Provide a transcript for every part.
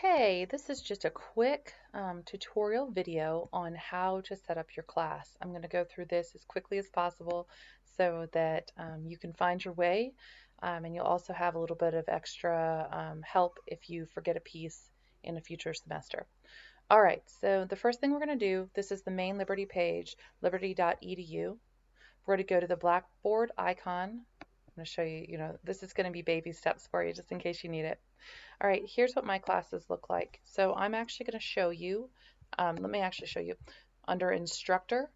Hey, this is just a quick tutorial video on how to set up your class. I'm going to go through this as quickly as possible so that you can find your way, and you'll also have a little bit of extra help if you forget a piece in a future semester. All right, so the first thing we're going to do, this is the main Liberty page, liberty.edu. We're going to go to the Blackboard icon. I'm going to show you, this is going to be baby steps for you just in case you need it. All right, here's what my classes look like. So I'm actually going to show you, let me actually show you under instructor,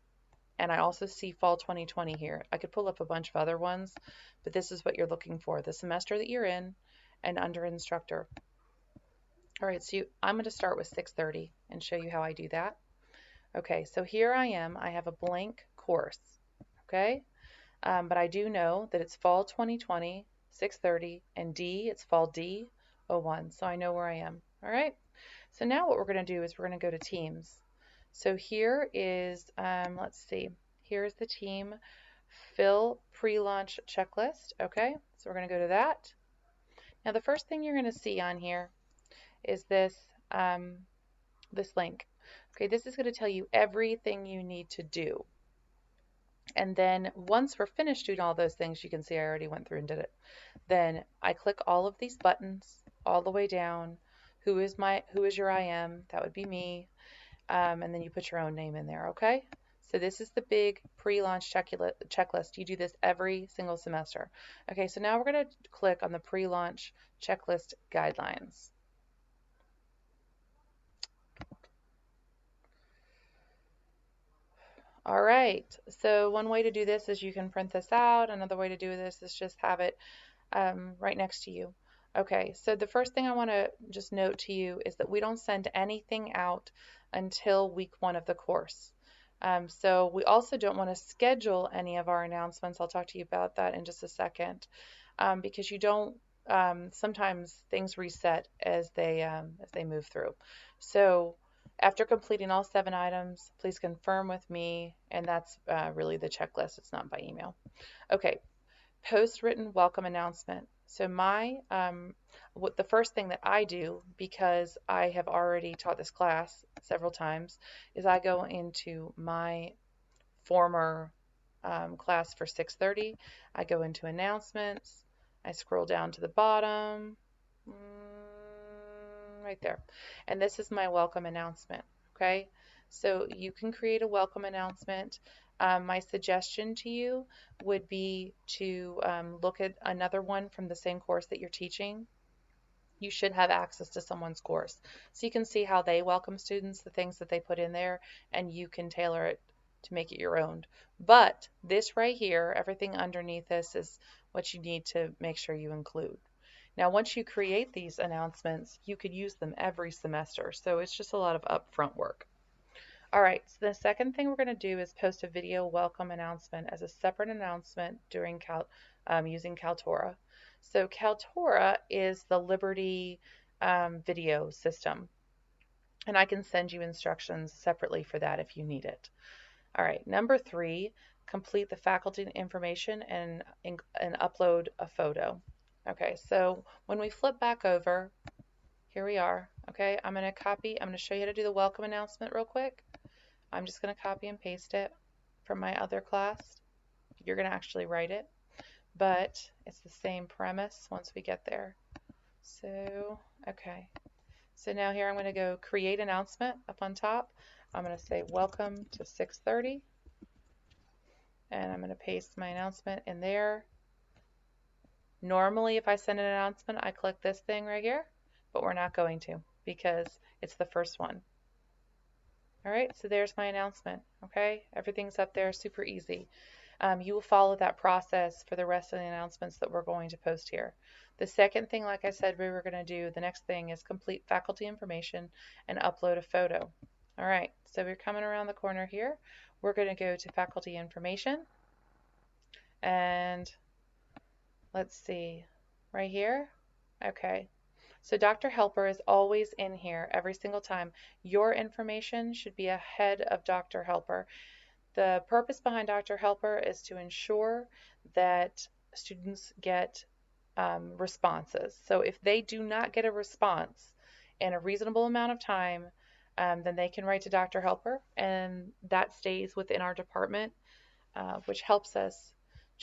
and I also see fall 2020 here. I could pull up a bunch of other ones, but this is what you're looking for, the semester that you're in, and under instructor. All right, so I'm going to start with 6:30 and show you how I do that. Okay, so here I am. I have a blank course, okay? But I do know that it's fall 2020, 6:30, and D, it's fall D01, so I know where I am. All right, so now what we're going to do is we're going to go to Teams. So here is, let's see, here's the team fill pre-launch checklist. Okay, so we're going to go to that. Now the first thing you're going to see on here is this link. Okay, this is going to tell you everything you need to do. And then once we're finished doing all those things, you can see I already went through and did it. Then I click all of these buttons all the way down. Who is your IM? That would be me. And then you put your own name in there, okay? So this is the big pre-launch checklist. You do this every single semester. Okay, so now we're going to click on the pre-launch checklist guidelines. All right, so one way to do this is you can print this out. Another way to do this is just have it right next to you. Okay, so the first thing I want to just note to you is that we don't send anything out until week 1 of the course. So we also don't want to schedule any of our announcements. I'll talk to you about that in just a second, because you don't. Sometimes things reset as they move through. So after completing all 7 items, please confirm with me, and that's really the checklist. It's not by email. Okay, post written welcome announcement. So the first thing that I do, because I have already taught this class several times, is I go into my former class for 6:30. I go into announcements. I scroll down to the bottom, right there, and this is my welcome announcement. Okay, so you can create a welcome announcement. My suggestion to you would be to look at another one from the same course that you're teaching. You should have access to someone's course, so you can see how they welcome students, the things that they put in there, and you can tailor it to make it your own. But this right here, everything underneath this is what you need to make sure you include. Now, once you create these announcements, you could use them every semester, so it's just a lot of upfront work. All right, so the second thing we're going to do is post a video welcome announcement as a separate announcement during using Kaltura. So Kaltura is the Liberty video system, and I can send you instructions separately for that if you need it. All right, number 3, complete the faculty information and upload a photo. Okay, so when we flip back over, here we are. Okay, I'm going to show you how to do the welcome announcement real quick. I'm just going to copy and paste it from my other class. You're going to actually write it, but it's the same premise once we get there. So, okay. So now here I'm going to go create announcement up on top. I'm going to say welcome to 6:30, and I'm going to paste my announcement in there. Normally, if I send an announcement, I click this thing right here, but we're not going to because it's the first one. All right, so there's my announcement, okay? Everything's up there, super easy. You will follow that process for the rest of the announcements that we're going to post here. The second thing, like I said, we were going to do, the next thing is complete faculty information and upload a photo. All right, so we're coming around the corner here. We're going to go to faculty information, and let's see, right here, okay. So Dr. Helper is always in here every single time. Your information should be ahead of Dr. Helper. The purpose behind Dr. Helper is to ensure that students get responses. So if they do not get a response in a reasonable amount of time, then they can write to Dr. Helper, and that stays within our department, which helps us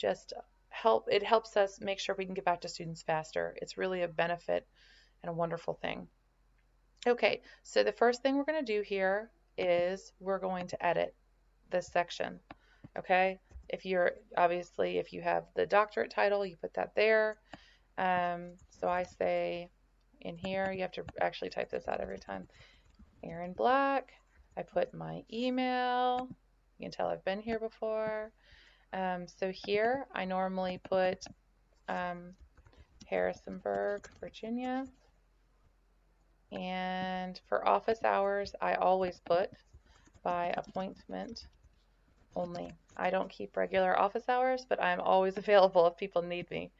it helps us make sure we can get back to students faster. It's really a benefit and a wonderful thing. Okay, so the first thing we're going to do here is we're going to edit this section. Okay, if you have the doctorate title, you put that there. So I say in here, you have to actually type this out every time. Erin Black. I put my email. You can tell I've been here before. So here I normally put Harrisonburg, Virginia. And for office hours, I always put by appointment only. I don't keep regular office hours, but I'm always available if people need me.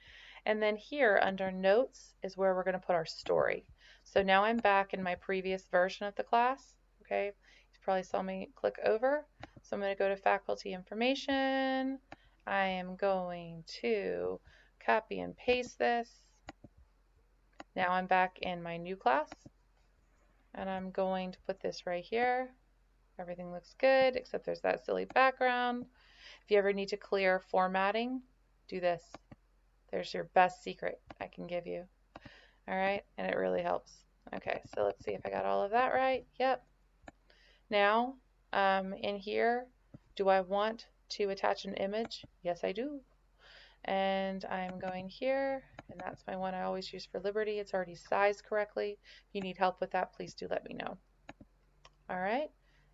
And then here under notes is where we're going to put our story. So now I'm back in my previous version of the class. Okay, you probably saw me click over. So I'm going to go to faculty information. I am going to copy and paste this. Now I'm back in my new class. And I'm going to put this right here. Everything looks good, except there's that silly background. If you ever need to clear formatting, do this. There's your best secret I can give you. All right, and it really helps. Okay, so let's see if I got all of that right. Yep. Now, in here, do I want to attach an image? Yes, I do. And I'm going here, and that's my one I always use for Liberty. It's already sized correctly. If you need help with that, please do let me know. All right,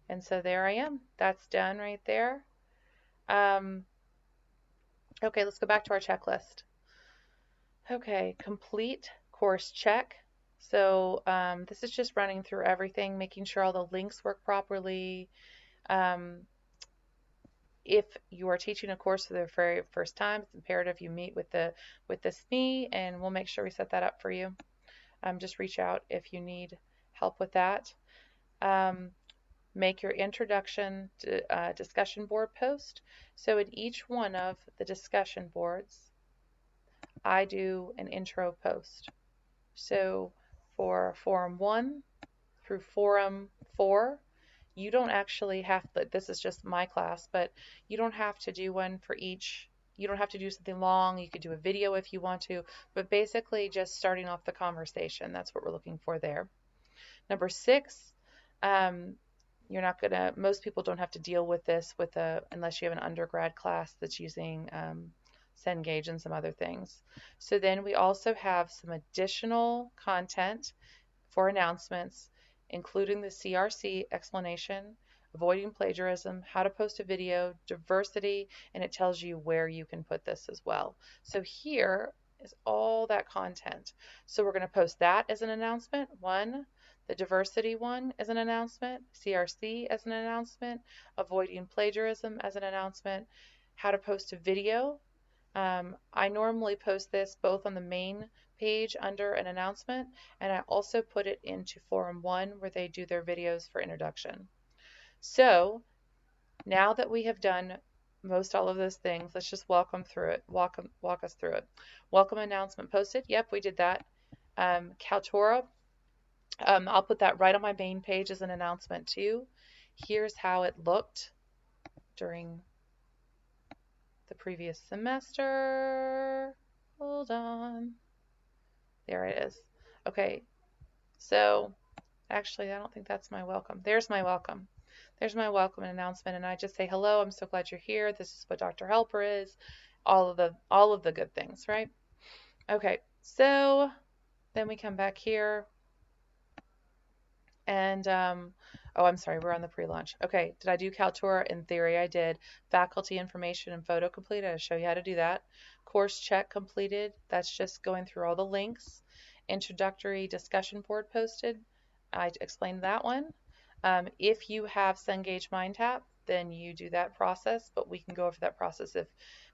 and so there I am. That's done right there. Okay, let's go back to our checklist. Okay, complete course check. So this is just running through everything, making sure all the links work properly. If you are teaching a course for the very first time, it's imperative you meet with the SME, and we'll make sure we set that up for you. Just reach out if you need help with that. Make your introduction to discussion board post. So in each one of the discussion boards, I do an intro post. So for Forum 1 through Forum 4, you don't actually have to, this is just my class, but you don't have to do one for each. You don't have to do something long. You could do a video if you want to, but basically just starting off the conversation. That's what we're looking for there. Number 6, most people don't have to deal with this unless you have an undergrad class that's using Cengage and some other things. So then we also have some additional content for announcements, including the CRC explanation, avoiding plagiarism, how to post a video, diversity, and it tells you where you can put this as well. So here is all that content. So we're going to post that as an announcement, one. The diversity one as an announcement, CRC as an announcement, avoiding plagiarism as an announcement, how to post a video. I normally post this both on the main page under an announcement, and I also put it into Forum 1 where they do their videos for introduction. So now that we have done most all of those things, let's just walk us through it. Welcome announcement posted. Yep, we did that. Kaltura, I'll put that right on my main page as an announcement too. Here's how it looked during the previous semester. Hold on. There it is. Okay, so actually I don't think that's my welcome. There's my welcome. There's my welcome announcement, and I just say hello, I'm so glad you're here. This is what Dr. Helper is. All of the good things, right? Okay, so then we come back here. And, oh, I'm sorry, we're on the pre-launch. Okay, did I do Kaltura? In theory, I did. Faculty information and photo completed. I'll show you how to do that. Course check completed. That's just going through all the links. Introductory discussion board posted. I explained that one. If you have Cengage MindTap, then you do that process, but we can go over that process if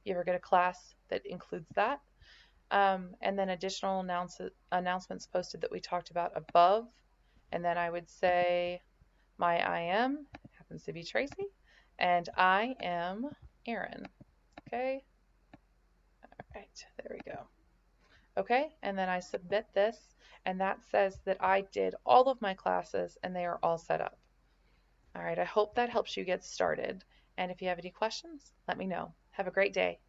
you ever get a class that includes that. And then additional announcements posted that we talked about above. And then I would say my IM happens to be Tracy, and I am Erin. Okay. All right, there we go. Okay, and then I submit this, and that says that I did all of my classes and they are all set up. All right, I hope that helps you get started. And if you have any questions, let me know. Have a great day.